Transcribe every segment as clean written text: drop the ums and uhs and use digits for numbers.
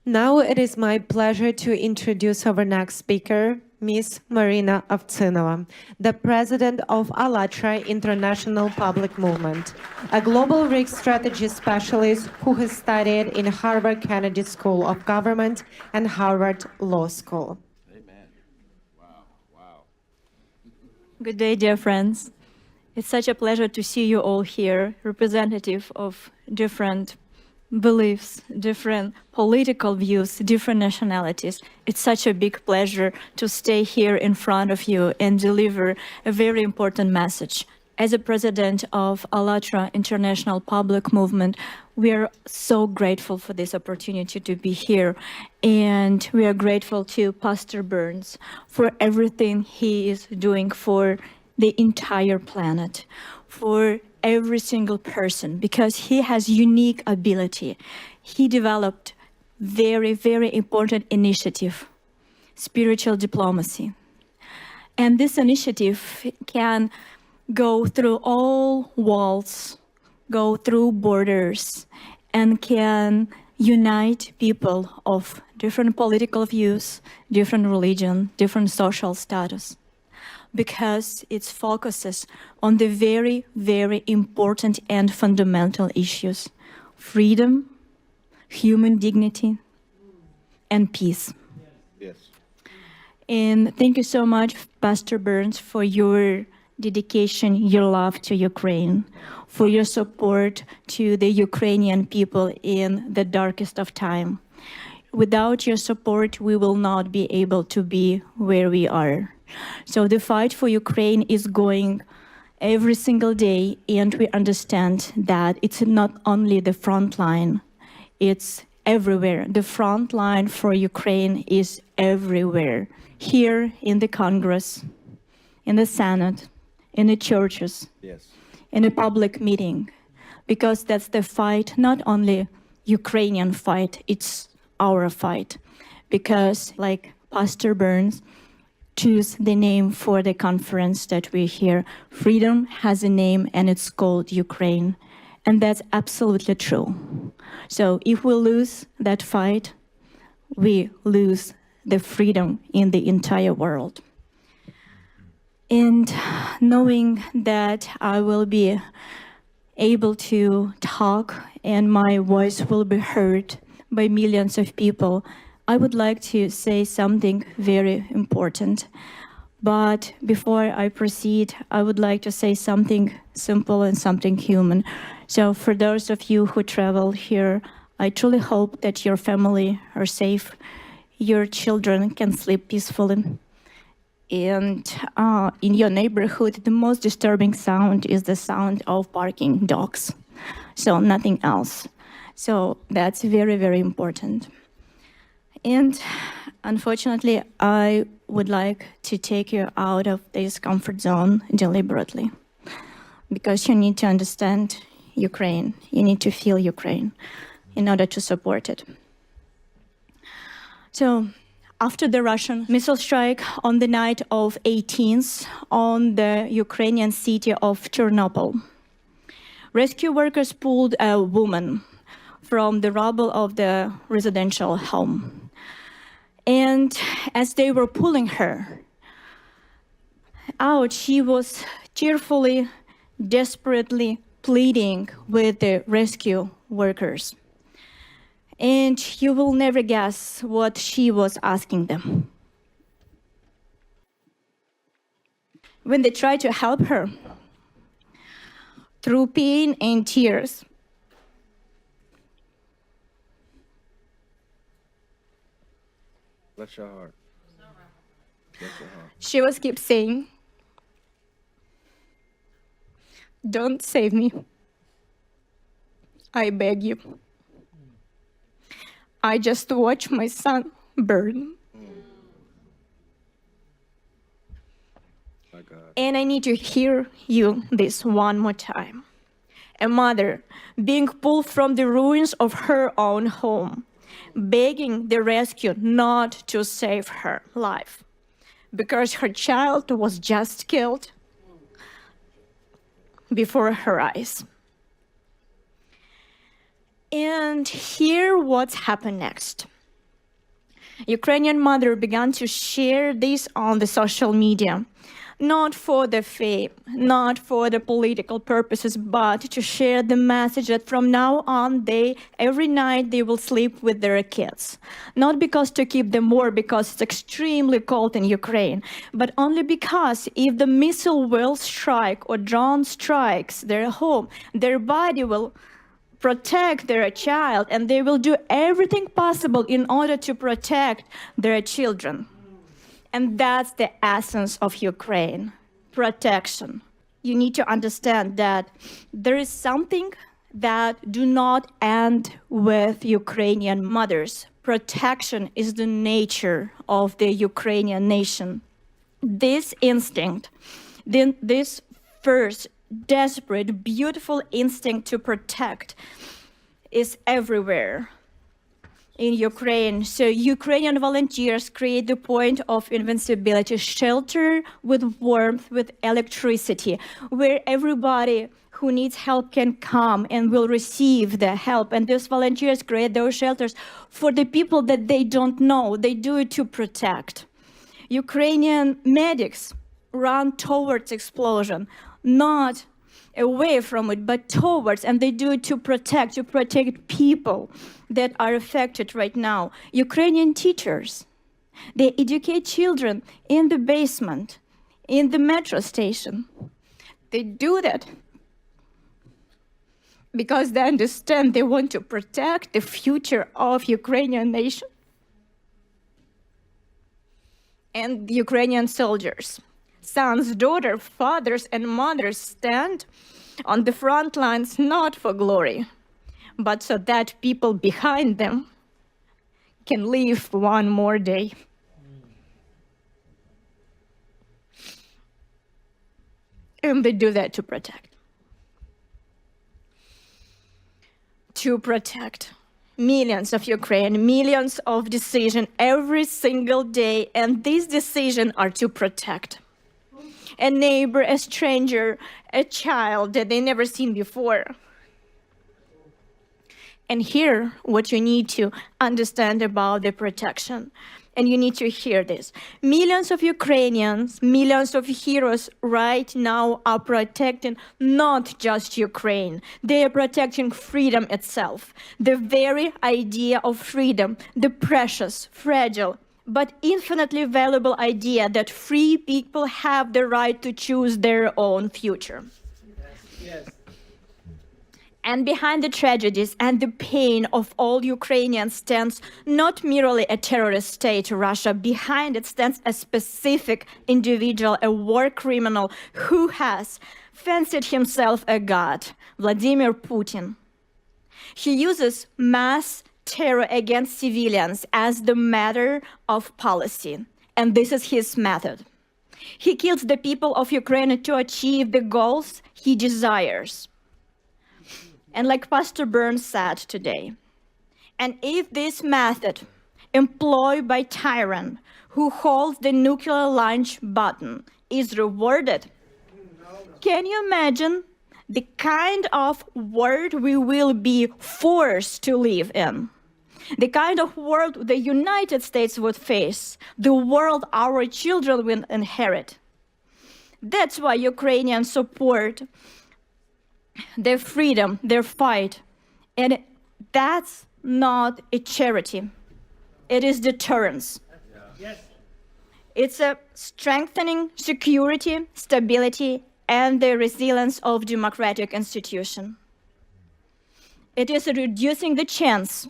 Now it is my pleasure to introduce our next speaker, Ms. Maryna Ovtsynova, the president of ALLATRA International Public Movement, a global risk strategy specialist who has studied in Harvard Kennedy School of Government and Harvard Law School. Amen. Wow, wow. Good day, dear friends. It's such a pleasure to see you all here, representative of different beliefs, different political views, different nationalities. It's such a big pleasure to stay here in front of you and deliver a very important message. As a president of ALLATRA International Public Movement, we are so grateful for this opportunity to be here. And we are grateful to Pastor Burns for everything he is doing for the entire planet, for every single person, because he has unique ability. He developed very, very important initiative, spiritual diplomacy. And this initiative can go through all walls, go through borders, and can unite people of different political views, different religion, different social status, because it focuses on the very, very important and fundamental issues: freedom, human dignity, and peace. Yes. And thank you so much, Pastor Burns, for your dedication, your love to Ukraine, for your support to the Ukrainian people in the darkest of time. Without your support, we will not be able to be where we are. So the fight for Ukraine is going every single day, and we understand that it's not only the front line, it's everywhere. The front line for Ukraine is everywhere. Here in the Congress, in the Senate, in the churches, Yes. in a public meeting, because that's the fight, not only Ukrainian fight, it's our fight. Because like Pastor Burns choose the name for the conference that we hear, freedom has a name and it's called Ukraine. And that's absolutely true. So if we lose that fight, we lose the freedom in the entire world. And knowing that I will be able to talk and my voice will be heard by millions of people, I would like to say something very important. But before I proceed, I would like to say something simple and something human. So for those of you who travel here, I truly hope that your family are safe, your children can sleep peacefully. And in your neighborhood, the most disturbing sound is the sound of barking dogs. So nothing else. So that's very, very important. And unfortunately, I would like to take you out of this comfort zone deliberately, because you need to understand Ukraine. You need to feel Ukraine in order to support it. So after the Russian missile strike on the night of 18th on the Ukrainian city of Chernobyl, rescue workers pulled a woman from the rubble of the residential home. And as they were pulling her out, she was tearfully, desperately pleading with the rescue workers. And you will never guess what she was asking them. When they tried to help her, through pain and tears, Bless your heart. Bless your heart. she was keep saying, "Don't save me. I beg you. I just watch my son burn. My God. And I need to hear you this one more time. A mother being pulled from the ruins of her own home, begging the rescue not to save her life because her child was just killed before her eyes. And here what's happened next. Ukrainian mother began to share this on the social media, not for the fame, not for the political purposes, but to share the message that from now on, every night they will sleep with their kids. Not because to keep them warm, because it's extremely cold in Ukraine, but only because if the missile will strike or drone strikes their home, their body will protect their child, and they will do everything possible in order to protect their children. And that's the essence of Ukraine, protection. You need to understand that there is something that do not end with Ukrainian mothers. Protection is the nature of the Ukrainian nation. This instinct, this first desperate, beautiful instinct to protect is everywhere in Ukraine. So Ukrainian volunteers create the point of invincibility, shelter with warmth, with electricity, where everybody who needs help can come and will receive the help. And these volunteers create those shelters for the people that they don't know. They do it to protect. Ukrainian medics run towards explosion, not away from it, but towards, and they do it to protect people that are affected right now. Ukrainian teachers, they educate children in the basement, in the metro station. They do that because they understand they want to protect the future of Ukrainian nation and Ukrainian soldiers. Sons, daughters, fathers, and mothers stand on the front lines not for glory, but so that people behind them can live one more day. And they do that to protect. To protect millions of Ukraine, millions of decisions every single day, and these decisions are to protect a neighbor, a stranger, a child that they never seen before. And here, what you need to understand about the protection, and you need to hear this. Millions of Ukrainians, millions of heroes right now are protecting not just Ukraine. They are protecting freedom itself. The very idea of freedom, the precious, fragile, but infinitely valuable idea that free people have the right to choose their own future. Yes. And behind the tragedies and the pain of all Ukrainians stands not merely a terrorist state, Russia. Behind it stands a specific individual, a war criminal who has fancied himself a god, Vladimir Putin. He uses mass terror against civilians as the matter of policy, and this is his method. He kills the people of Ukraine to achieve the goals he desires. And like Pastor Burns said today, and if this method employed by tyrant who holds the nuclear launch button is rewarded, can you imagine the kind of world we will be forced to live in? The kind of world the United States would face, the world our children will inherit. That's why Ukrainians support their freedom, their fight. And that's not a charity. It is deterrence. Yes. It's a strengthening security, stability, and the resilience of democratic institutions. It is reducing the chance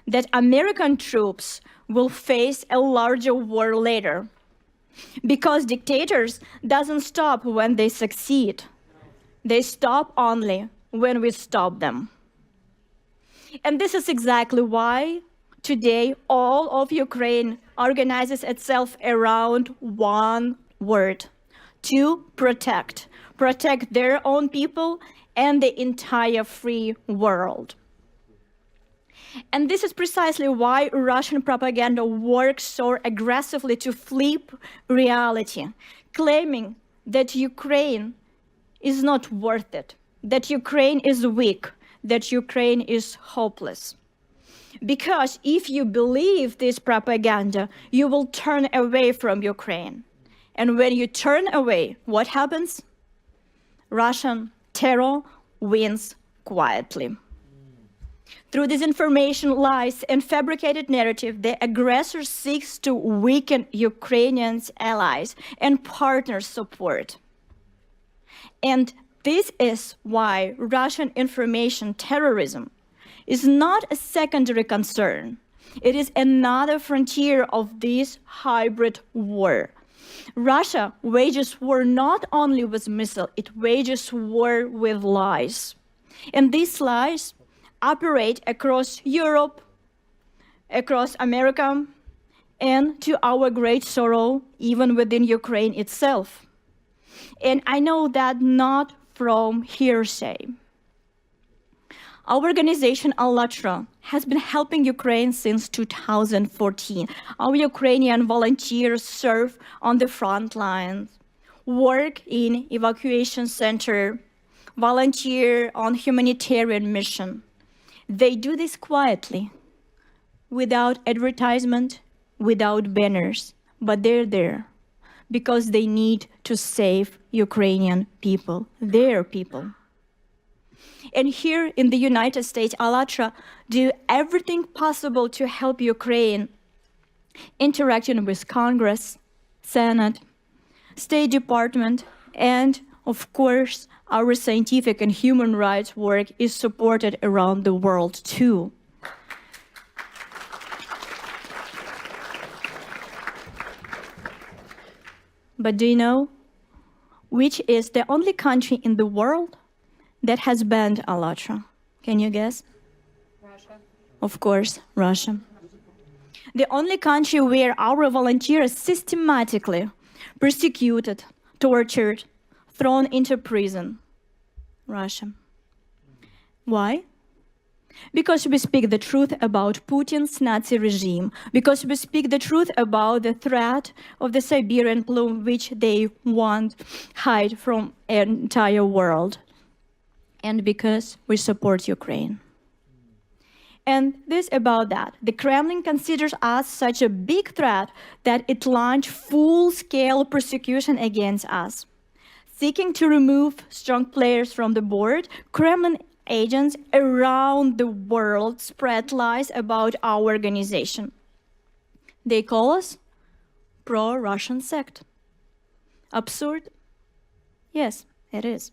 that American troops will face a larger war later, because dictators doesn't stop when they succeed. They stop only when we stop them. And this is exactly why today all of Ukraine organizes itself around one word: to protect. Protect their own people and the entire free world. And this is precisely why Russian propaganda works so aggressively to flip reality, claiming that Ukraine is not worth it, that Ukraine is weak, that Ukraine is hopeless. Because if you believe this propaganda, you will turn away from Ukraine. And when you turn away, what happens? Russian terror wins quietly. Through disinformation, lies, and fabricated narrative, the aggressor seeks to weaken Ukrainians' allies and partners' support. And this is why Russian information terrorism is not a secondary concern. It is another frontier of this hybrid war. Russia wages war not only with missiles, it wages war with lies. And these lies operate across Europe, across America, and to our great sorrow, even within Ukraine itself. And I know that not from hearsay. Our organization, ALLATRA, has been helping Ukraine since 2014. Our Ukrainian volunteers serve on the front lines, work in evacuation center, volunteer on humanitarian mission. They do this quietly, without advertisement, without banners, but they're there because they need to save Ukrainian people, their people. And here in the United States, ALLATRA do everything possible to help Ukraine, interacting with Congress, Senate, State Department, and of course, our scientific and human rights work is supported around the world too. But do you know which is the only country in the world that has banned ALLATRA? Can you guess? Russia. Of course, Russia. The only country where our volunteers systematically persecuted, tortured, thrown into prison. Russia. Why? Because we speak the truth about Putin's Nazi regime, because we speak the truth about the threat of the Siberian plume, which they want hide from the entire world, and because we support Ukraine. And this about that. The Kremlin considers us such a big threat that it launched full-scale persecution against us. Seeking to remove strong players from the board, Kremlin agents around the world spread lies about our organization. They call us pro-Russian sect. Absurd? Yes, it is.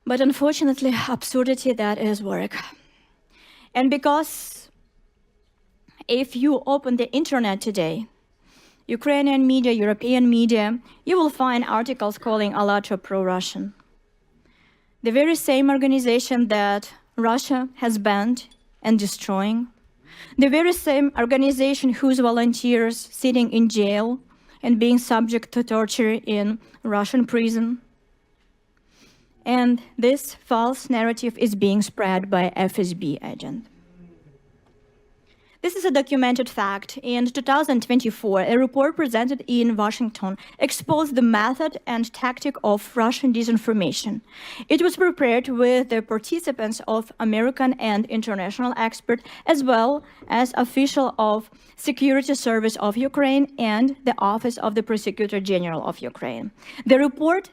But unfortunately, absurdity, that is work. And because if you open the internet today, Ukrainian media, European media, you will find articles calling ALLATRA pro-Russian. The very same organization that Russia has banned and destroying. The very same organization whose volunteers sitting in jail and being subject to torture in Russian prison. And this false narrative is being spread by FSB agent. This is a documented fact. In 2024, a report presented in Washington exposed the method and tactic of Russian disinformation. It was prepared with the participants of American and international experts, as well as officials of Security Service of Ukraine and the Office of the Prosecutor General of Ukraine. The report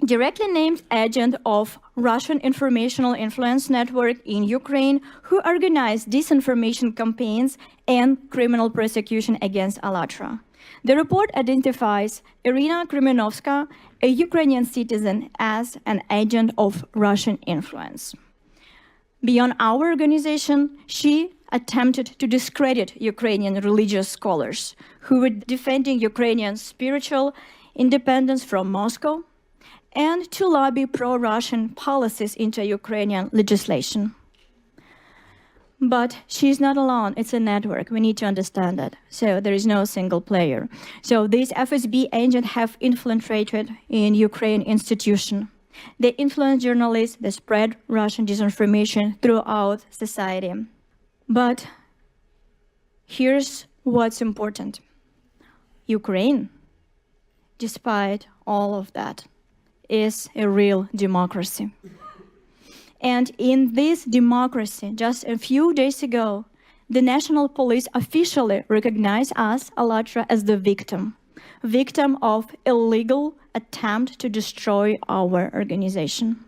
directly named agent of Russian informational influence network in Ukraine who organized disinformation campaigns and criminal prosecution against ALLATRA. The report identifies Irina Krymenovska, a Ukrainian citizen, as an agent of Russian influence. Beyond our organization, she attempted to discredit Ukrainian religious scholars who were defending Ukrainian spiritual independence from Moscow, and to lobby pro-Russian policies into Ukrainian legislation. But she's not alone, it's a network, we need to understand that. So there is no single player. So these FSB agents have infiltrated in Ukraine institution. They influence journalists, they spread Russian disinformation throughout society. But here's what's important. Ukraine, despite all of that, is a real democracy. And in this democracy, just a few days ago, the national police officially recognized us, ALLATRA, as the victim of illegal attempt to destroy our organization.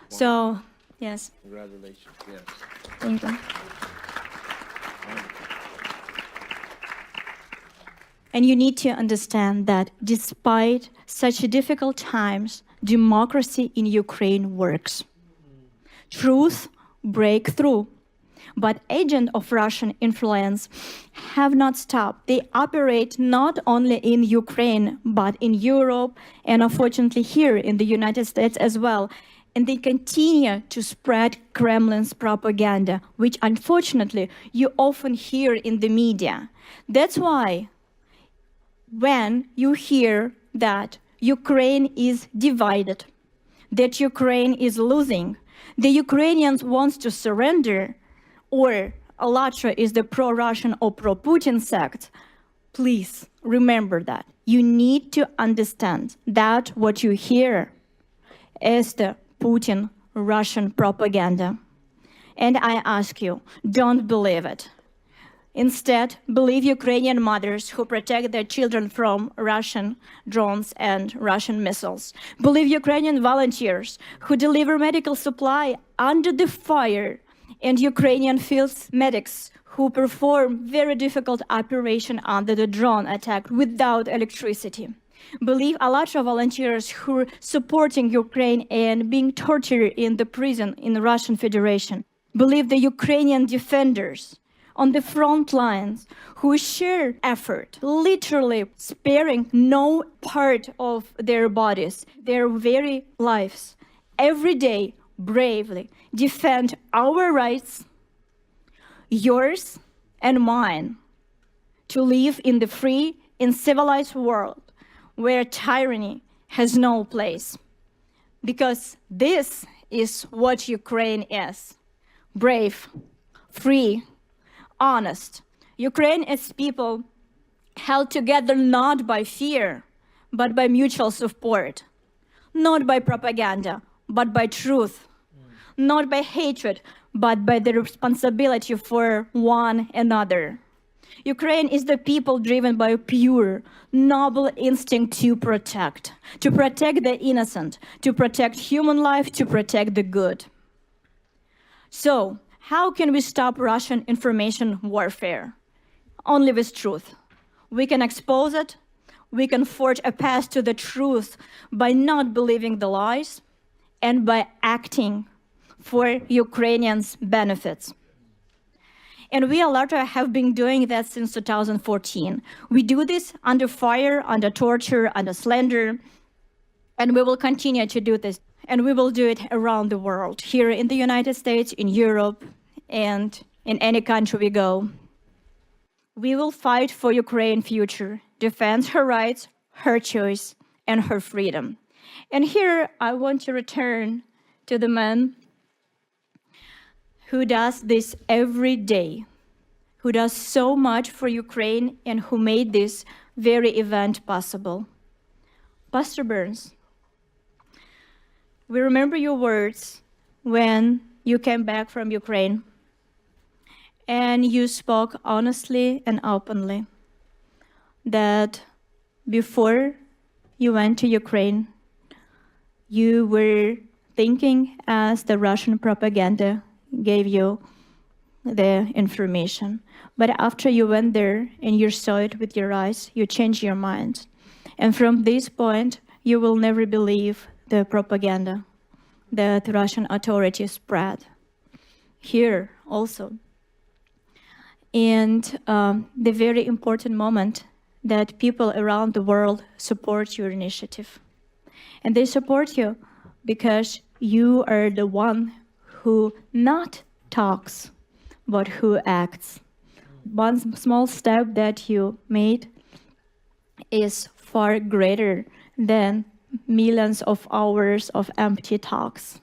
So, yes, Congratulations. Yes. thank you. And you need to understand that despite such difficult times, democracy in Ukraine works. Truth break through. But agents of Russian influence have not stopped. They operate not only in Ukraine, but in Europe, and unfortunately here in the United States as well. And they continue to spread Kremlin's propaganda, which unfortunately you often hear in the media. That's why when you hear that Ukraine is divided, that Ukraine is losing, the Ukrainians want to surrender, or ALLATRA is the pro-Russian or pro-Putin sect, please remember that. You need to understand that what you hear is the Putin Russian propaganda. And I ask you, don't believe it. Instead, believe Ukrainian mothers who protect their children from Russian drones and Russian missiles. Believe Ukrainian volunteers who deliver medical supply under the fire, and Ukrainian field medics who perform very difficult operation under the drone attack without electricity. Believe ALLATRA volunteers who are supporting Ukraine and being tortured in the prison in the Russian Federation. Believe the Ukrainian defenders on the front lines who share effort, literally sparing no part of their bodies, their very lives, every day bravely defend our rights, yours and mine, to live in the free and civilized world where tyranny has no place. Because this is what Ukraine is: brave, free, honest. Ukraine is people held together not by fear, but by mutual support, not by propaganda, but by truth, not by hatred, but by the responsibility for one another. Ukraine is the people driven by a pure, noble instinct to protect the innocent, to protect human life, to protect the good. So, how can we stop Russian information warfare? Only with truth. We can expose it. We can forge a path to the truth by not believing the lies and by acting for Ukrainians' benefits. And we, ALLATRA, have been doing that since 2014. We do this under fire, under torture, under slander, and we will continue to do this. And we will do it around the world, here in the United States, in Europe, and in any country we go. We will fight for Ukraine's future, defend her rights, her choice, and her freedom. And here I want to return to the man who does this every day, who does so much for Ukraine and who made this very event possible. Pastor Burns, we remember your words when you came back from Ukraine and you spoke honestly and openly that before you went to Ukraine, you were thinking as the Russian propaganda gave you the information. But after you went there and you saw it with your eyes, you changed your mind. And from this point, you will never believe the propaganda that Russian authorities spread. Here also. And the very important moment that people around the world support your initiative. And they support you because you are the one who not talks, but who acts. One small step that you made is far greater than millions of hours of empty talks.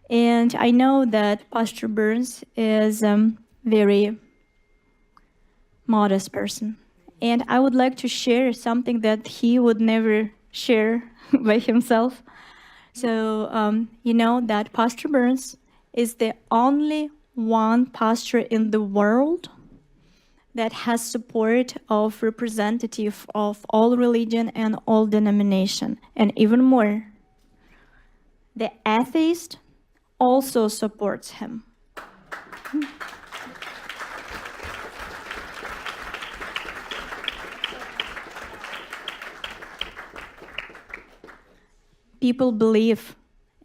And I know that Pastor Burns is a very modest person. And I would like to share something that he would never share by himself. So you know that Pastor Burns is the only one pastor in the world that has support of representative of all religion and all denomination. And even more, the atheist also supports him. People believe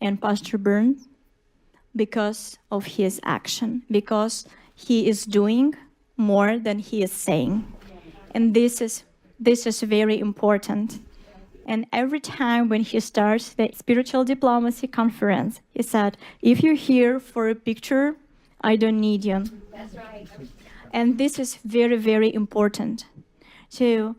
in Pastor Burns because of his action, because he is doing more than he is saying. And this is very important. And every time when he starts the spiritual diplomacy conference, he said, if you're here for a picture, I don't need you. That's right. And this is very, very important. So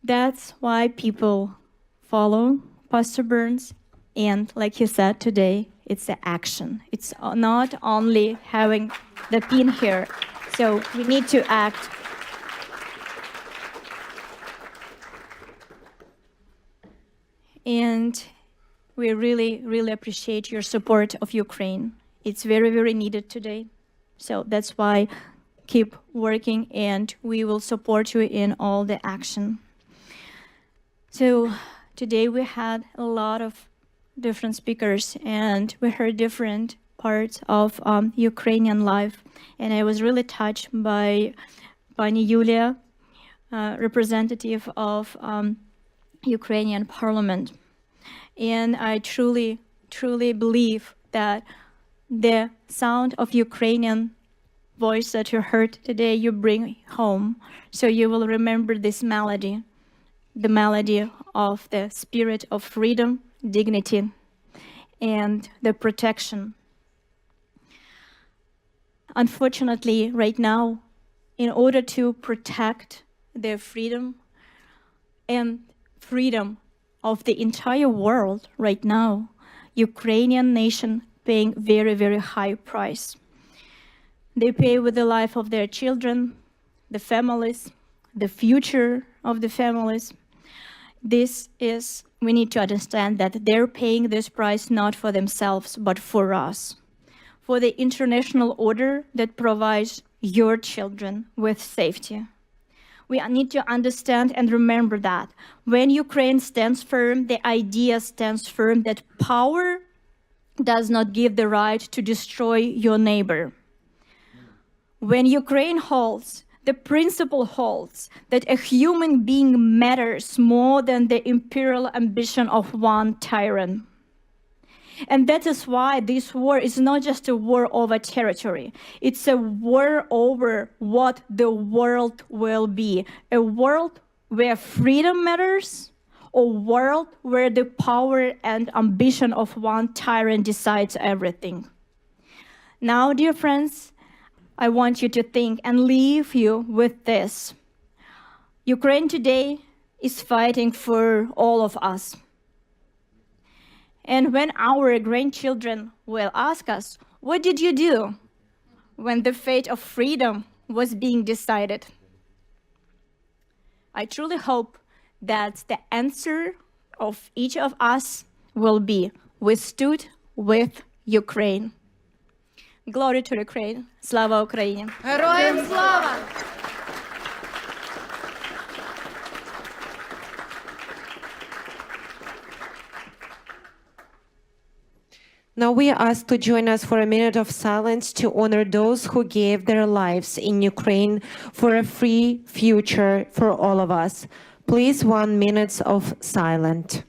that's why people follow Pastor Burns. And like he said today, it's the action. It's not only having the pin here. So we need to act. And we really, really appreciate your support of Ukraine. It's very, very needed today. So that's why keep working and we will support you in all the action. So today we had a lot of different speakers and we heard different parts of Ukrainian life. And I was really touched by Pani Yulia, representative of Ukrainian parliament. And I truly, truly believe that the sound of Ukrainian voice that you heard today, you bring home. So you will remember this melody, the melody of the spirit of freedom, dignity, and the protection. Unfortunately, right now, in order to protect their freedom and freedom of the entire world right now, Ukrainian nation paying very, very high price. They pay with the life of their children, the families, the future of the families. We need to understand that they're paying this price not for themselves, but for us, for the international order that provides your children with safety. We need to understand and remember that when Ukraine stands firm, the idea stands firm that power does not give the right to destroy your neighbor. When Ukraine holds, the principle holds that a human being matters more than the imperial ambition of one tyrant. And that is why this war is not just a war over territory. It's a war over what the world will be. A world where freedom matters, a world where the power and ambition of one tyrant decides everything. Now, dear friends, I want you to think and leave you with this. Ukraine today is fighting for all of us. And when our grandchildren will ask us, what did you do when the fate of freedom was being decided? I truly hope that the answer of each of us will be, we stood with Ukraine. Glory to Ukraine. Slava Україні. Героям слава! Now we are asked to join us for a minute of silence to honor those who gave their lives in Ukraine for a free future for all of us. Please, 1 minute of silence.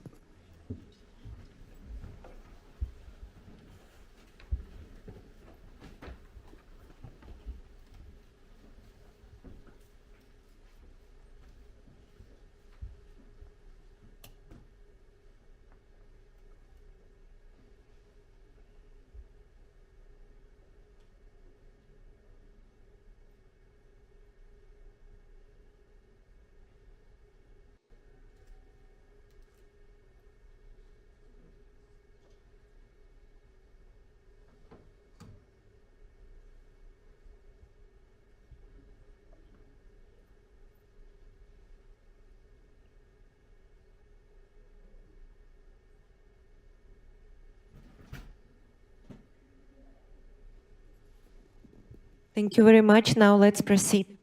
Thank you very much. Now let's proceed.